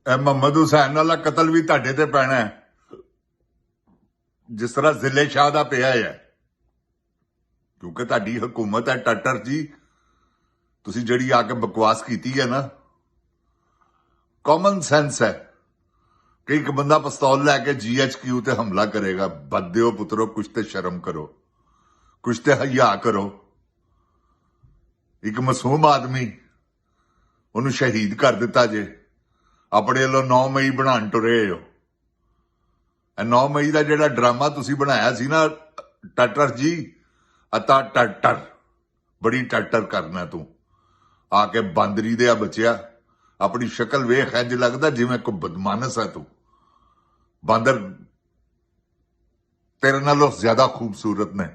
ਇਹ ਮੁਹੰਮਦ ਹੁਸੈਨ ਵਾਲਾ ਕਤਲ ਵੀ ਤੁਹਾਡੇ ਤੇ ਪੈਣਾ ਹੈ, ਜਿਸ ਤਰ੍ਹਾਂ ਜ਼ਿਲ੍ਹੇ ਸ਼ਾਹ ਦਾ ਪਿਆ ਹੈ, ਕਿਉਂਕਿ ਤੁਹਾਡੀ ਹਕੂਮਤ ਹੈ ਟੱਟਰ ਜੀ। ਤੁਸੀਂ ਜਿਹੜੀ ਆ ਕੇ ਬਕਵਾਸ ਕੀਤੀ ਹੈ ਨਾ, ਕਾਮਨ ਸੈਂਸ ਹੈ ਕਿ ਇੱਕ ਬੰਦਾ ਪਿਸਤੌਲ ਲੈ ਕੇ GHQ ਤੇ ਹਮਲਾ ਕਰੇਗਾ। ਬੱਦਿਓ ਪੁੱਤਰੋ, ਕੁਛ ਤੇ ਸ਼ਰਮ ਕਰੋ, ਕੁਛ ਤੇ ਹਯਾ ਕਰੋ। ਇੱਕ ਮਾਸੂਮ ਆਦਮੀ, ਉਹਨੂੰ ਸ਼ਹੀਦ ਕਰ ਦਿੱਤਾ ਜੇ, ਆਪਣੇ ਵੱਲੋਂ 9 ਮਈ ਬਣਾਉਣ ਤੁਰੇ ਹੋ। ਇਹ 9 ਮਈ ਦਾ ਜਿਹੜਾ ਡਰਾਮਾ ਤੁਸੀਂ ਬਣਾਇਆ ਸੀ ਨਾ ਟੱਟਰ ਜੀ, ਅਤਾ ਟੱਟਰ, ਬੜੀ ਟੱਟਰ ਕਰਨਾ ਤੂੰ। ਆ ਕੇ ਬਾਂਦਰੀ ਦੇ ਆ ਬਚਿਆ, ਆਪਣੀ ਸ਼ਕਲ ਵੇਖ, ਇੰਜ ਲੱਗਦਾ ਜਿਵੇਂ ਕੋਈ ਬਦਮਾਨਸ ਹੈ ਤੂੰ। ਬਾਂਦਰ ਤੇਰੇ ਨਾਲੋਂ ਜ਼ਿਆਦਾ ਖੂਬਸੂਰਤ ਨੇ।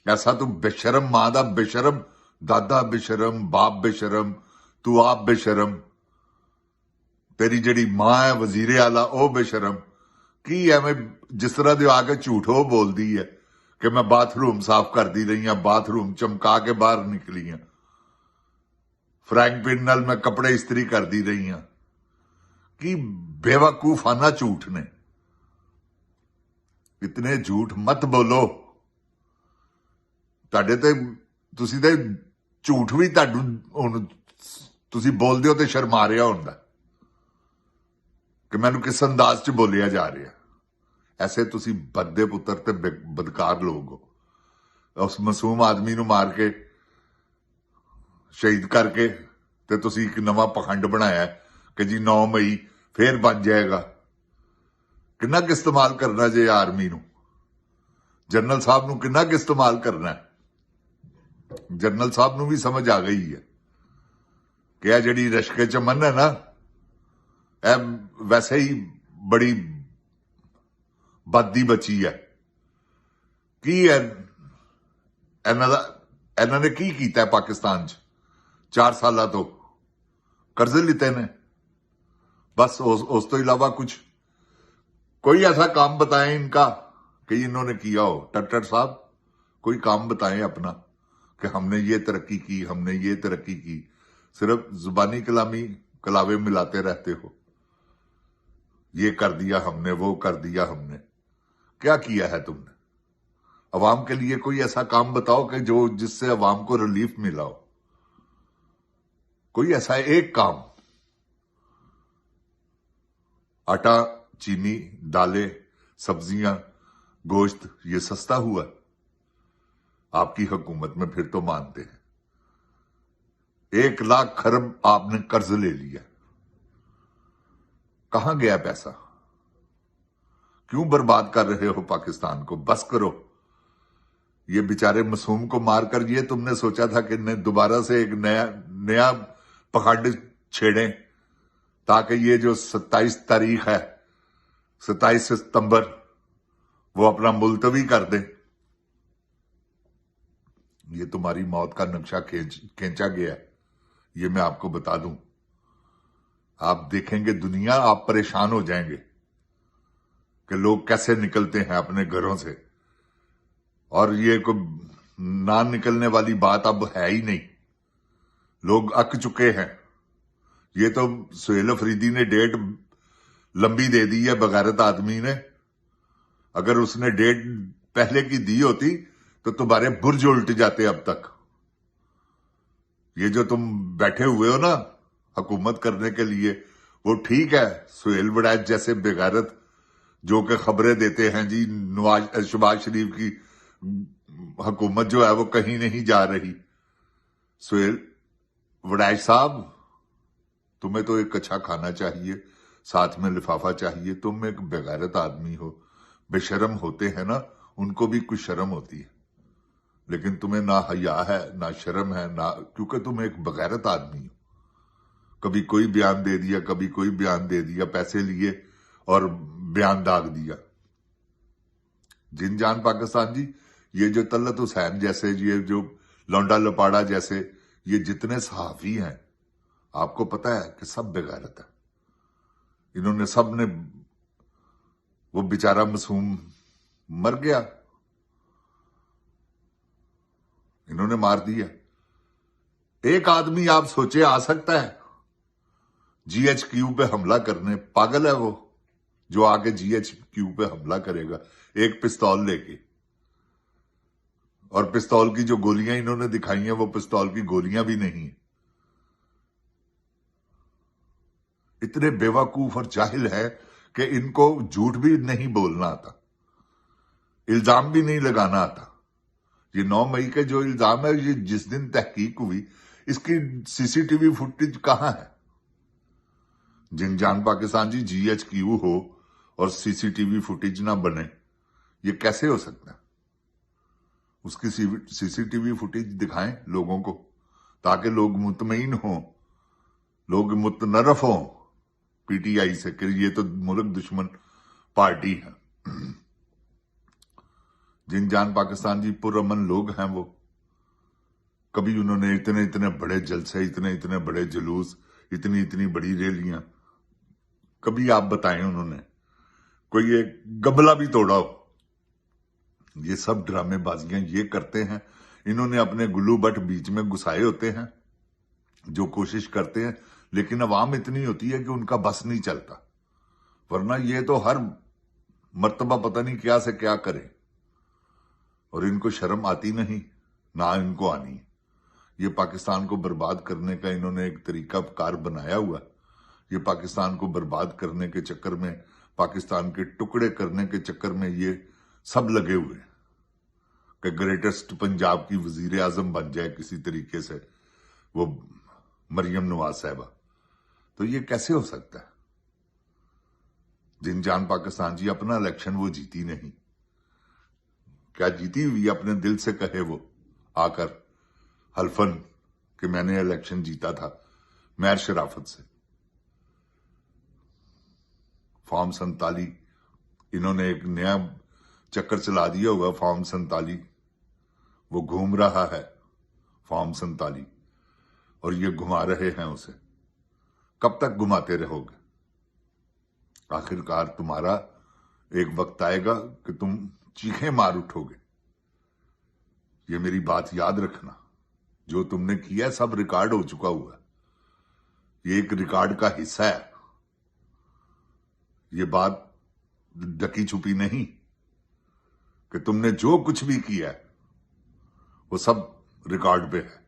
ਐਸਾ ਤੂੰ ਬੇਸ਼ਰਮ, ਮਾਂ ਦਾ ਬੇਸ਼ਰਮ, ਦਾਦਾ ਬੇਸ਼ਰਮ, ਬਾਪ ਬੇਸ਼ਰਮ, ਤੂੰ ਆਪ ਬੇਸ਼ਰਮ, ਤੇਰੀ ਜਿਹੜੀ ਮਾਂ ਹੈ ਵਜ਼ੀਰੇ ਆਲਾ ਉਹ ਬੇਸ਼ਰਮ। ਕੀ ਐਵੇਂ ਜਿਸ ਤਰ੍ਹਾਂ ਦੀ ਆ ਕੇ ਝੂਠ ਉਹ ਬੋਲਦੀ ਹੈ ਕਿ ਮੈਂ ਬਾਥਰੂਮ ਸਾਫ਼ ਕਰਦੀ ਰਹੀ ਹਾਂ, ਬਾਥਰੂਮ ਚਮਕਾ ਕੇ ਬਾਹਰ ਨਿਕਲੀ ਹਾਂ, ਫਰੈਂਕ ਪਿਨ ਨਾਲ ਮੈਂ ਕੱਪੜੇ ਇਸਤਰੀ ਕਰਦੀ ਰਹੀ ਹਾਂ। ਕੀ ਬੇਵਕੂਫਾਨਾ ਝੂਠ ਨੇ। ਇਤਨੇ ਝੂਠ ਮਤ ਬੋਲੋ। ਤੁਹਾਡੇ ਤੇ, ਤੁਸੀਂ ਤੇ ਝੂਠ ਵੀ ਤੁਹਾਨੂੰ ਹੁਣ ਤੁਸੀਂ ਬੋਲਦੇ ਹੋ ਤੇ ਸ਼ਰਮਾ ਰਿਹਾ ਹੁੰਦਾ ਕਿ ਮੈਨੂੰ ਕਿਸ ਅੰਦਾਜ਼ 'ਚ ਬੋਲਿਆ ਜਾ ਰਿਹਾ। ਐਸੇ ਤੁਸੀਂ ਬੱਦੇ ਪੁੱਤਰ ਤੇ ਬਦਕਾਰ ਲੋਕ ਹੋ। ਉਸ ਮਾਸੂਮ ਆਦਮੀ ਨੂੰ ਮਾਰ ਕੇ, ਸ਼ਹੀਦ ਕਰਕੇ, ਤੇ ਤੁਸੀਂ ਇੱਕ ਨਵਾਂ ਪਖੰਡ ਬਣਾਇਆ ਕਿ ਜੀ 9 ਮਈ ਫੇਰ ਬਣ ਜਾਏਗਾ। ਕਿੰਨਾ ਕੁ ਇਸਤੇਮਾਲ ਕਰਨਾ ਜੇ ਆਰਮੀ ਨੂੰ, ਜਨਰਲ ਸਾਹਿਬ ਨੂੰ ਕਿੰਨਾ ਕੁ ਇਸਤੇਮਾਲ ਕਰਨਾ। ਜਨਰਲ ਸਾਹਿਬ ਨੂੰ ਵੀ ਸਮਝ ਆ ਗਈ ਹੈ ਕਿ ਇਹ ਜਿਹੜੀ ਰਸ਼ਕੇ ਚਮਨ ਹੈ ਨਾ, ਇਹ ਵੈਸੇ ਹੀ ਬੜੀ ਬੱਦੀ ਬਚੀ ਹੈ। ਕੀ ਹੈ ਇਹਨਾਂ ਨੇ ਕੀ ਕੀਤਾ ਪਾਕਿਸਤਾਨ 'ਚ 4 ਸਾਲਾਂ ਤੋਂ? कर्जे लिते ने बस। उस तो इलावा कुछ कोई ऐसा काम बताएं इनका कि इन्होंने किया हो। टट्टर साहब कोई काम बताएं अपना कि हमने ये तरक्की की, हमने ये तरक्की की। सिर्फ जुबानी कलामी कलावे मिलाते रहते हो। ये कर दिया हमने, वो कर दिया हमने। क्या किया है तुमने? अवाम के लिए कोई ऐसा काम बताओ कि जो जिससे अवाम को रिलीफ मिला हो। कोई ऐसा एक काम। आटा, चीनी, दालें, सब्जियां, गोश्त ये सस्ता हुआ आपकी हुकूमत में, फिर तो मानते हैं। 1 लाख खरब आपने कर्ज ले लिया। कहां गया पैसा? क्यों बर्बाद कर रहे हो पाकिस्तान को? बस करो। ये बेचारे मासूम को मारकर ये तुमने सोचा था कि दोबारा से एक नया पखंड छेड़ें ताकि ये जो 27 तारीख है, 27 सितंबर, वो अपना मुलतवी कर दें। ये तुम्हारी मौत का नक्शा खींचा गया है, ये मैं आपको बता दूं। आप देखेंगे दुनिया, आप परेशान हो जाएंगे कि लोग कैसे निकलते हैं अपने घरों से। और ये कोई ना निकलने वाली बात अब है ही नहीं। लोग अक चुके हैं। ये तो सुहेल अफरीदी ने डेट लंबी दे दी है बगैरत आदमी ने। अगर उसने डेट पहले की दी होती तो तुम्हारे बुर्ज उल्ट जाते अब तक। ये जो तुम बैठे हुए हो ना हुकूमत करने के लिए, वो ठीक है। सुहेल वड़ैच जैसे बेगैरत जो कि खबरें देते हैं जी शहबाज शरीफ की हुकूमत जो है वो कहीं नहीं जा रही। सुहेल वड़ैच साहब, तुम्हें तो एक अच्छा खाना चाहिए, साथ में लिफाफा चाहिए। तुम एक बेगैरत आदमी हो। बेशरम होते हैं ना, उनको भी कुछ शर्म होती है, लेकिन तुम्हें ना हया है ना शर्म है, ना, क्योंकि तुम एक बेगैरत आदमी हो। कभी कोई बयान दे दिया, कभी कोई बयान दे दिया, पैसे लिए और बयान दाग दिया। जिन जान पाकिस्तान जी, ये जो तलत हुसैन जैसे, ये जो लौंडा लपाड़ा जैसे, ये जितने सहाफी हैं, आपको पता है कि सब बेगैरत है। इन्होंने सब ने, वो बेचारा मासूम मर गया, इन्होंने मार दिया। एक आदमी आप सोचे आ सकता है GHQ पे हमला करने, पागल है वो जो आके GHQ पे हमला करेगा एक पिस्तौल लेके। और पिस्तौल की जो गोलियां इन्होंने दिखाई हैं वो पिस्तौल की गोलियां भी नहीं है। इतने बेवकूफ और जाहिल है कि इनको झूठ भी नहीं बोलना आता, इल्जाम भी नहीं लगाना आता। ये 9 मई के जो इल्जाम है, ये जिस दिन तहकीक हुई, इसकी CCTV फुटेज कहां है? जिनजान पाकिस्तान जी GHQ हो और CCTV फुटेज ना बने, ये कैसे हो सकता है? उसकी CCTV फुटेज दिखाएं लोगों को, ताकि लोग मुतमईन हों, लोग मुतनरफ हों PTI से कि ये तो मुल्क दुश्मन पार्टी है। जिनजान पाकिस्तान जी पुरअमन लोग हैं वो। कभी उन्होंने इतने इतने बड़े जलसे, इतने इतने बड़े जुलूस, इतनी इतनी बड़ी रैलियां, कभी आप बताएं उन्होंने कोई एक गबला भी तोड़ा हो? ये सब ड्रामेबाजियां ये करते हैं। इन्होंने अपने गुल्लू बट बीच में घुसाए होते हैं, जो कोशिश करते हैं, लेकिन अवाम इतनी होती है कि उनका बस नहीं चलता। वरना ये तो हर मर्तबा पता नहीं क्या से क्या करे, और इनको शर्म आती नहीं, ना इनको आनी है। ये पाकिस्तान को बर्बाद करने का इन्होंने एक तरीका कार बनाया हुआ। ये पाकिस्तान को बर्बाद करने के चक्कर में, पाकिस्तान के टुकड़े करने के चक्कर में ये सब लगे हुए कि ग्रेटेस्ट पंजाब की वजीर आजम बन जाए किसी तरीके से वो मरियम नवाज साहिबा। तो ये कैसे हो सकता है? जिनजान पाकिस्तान जी अपना इलेक्शन वो जीती नहीं, क्या जीती हुई अपने दिल से कहे वो आकर हल्फन कि मैंने इलेक्शन जीता था मैर शराफत से। फॉर्म 47 इन्होंने एक नया चक्कर चला दिया होगा, फॉर्म 47 वो घूम रहा है फॉर्म 47, और ये घुमा रहे हैं उसे। कब तक घुमाते रहोगे? आखिरकार तुम्हारा एक वक्त आएगा कि तुम चीखें मार उठोगे। ये मेरी बात याद रखना, जो तुमने किया सब रिकॉर्ड हो चुका हुआ, ये एक रिकॉर्ड का हिस्सा है। ये बात ढकी छुपी नहीं कि तुमने जो कुछ भी किया है वो सब रिकॉर्ड पे है,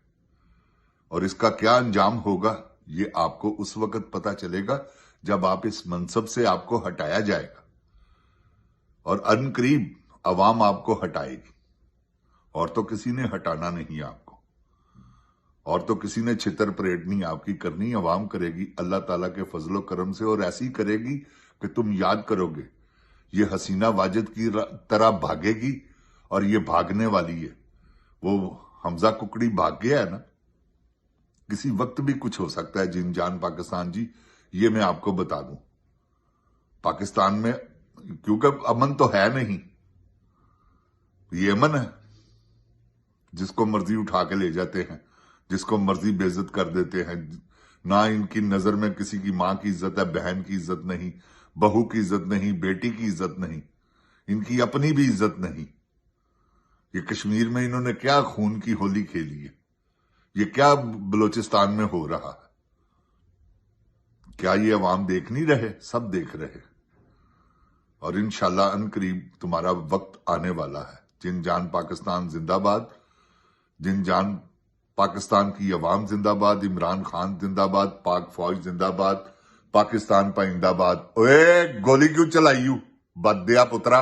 और इसका क्या अंजाम होगा ये आपको उस वक्त पता चलेगा जब आप इस मनसब से आपको हटाया जाएगा, और अनकरीब अवाम आपको हटाएगी। और तो किसी ने हटाना नहीं आपको, और तो किसी ने छितर परेड नहीं आपकी करनी, अवाम करेगी अल्लाह ताला के फजलो करम से, और ऐसी करेगी कि तुम याद करोगे ये हसीना वाजिद की तरह भागेगी, और ये भागने वाली है। वो हमजा कुकड़ी भाग गया है ना, किसी वक्त भी कुछ हो सकता है। जिनजान पाकिस्तान जी, ये मैं आपको बता दूं, पाकिस्तान में क्योंकि अमन तो है नहीं, ये अमन है, जिसको मर्जी उठा के ले जाते हैं, जिसको मर्जी बेइज्जत कर देते हैं। ना इनकी नजर में किसी की मां की इज्जत है, बहन की इज्जत नहीं, बहू की इज्जत नहीं, बेटी की इज्जत नहीं, इनकी अपनी भी इज्जत नहीं। ये कश्मीर में इन्होंने क्या खून की होली खेली है, ये क्या बलोचिस्तान में हो रहा है, क्या ये अवाम देख नहीं रहे? सब देख रहे, और इंशाल्लाह अनकरीब तुम्हारा वक्त आने वाला है। जिनजान पाकिस्तान जिंदाबाद, जिनजान पाकिस्तान की अवाम जिंदाबाद, इमरान खान जिंदाबाद, पाक फौज जिंदाबाद, पाकिस्तान पाइंदाबाद। ओए गोली क्यों चलाई यू बद दिया पुत्रा?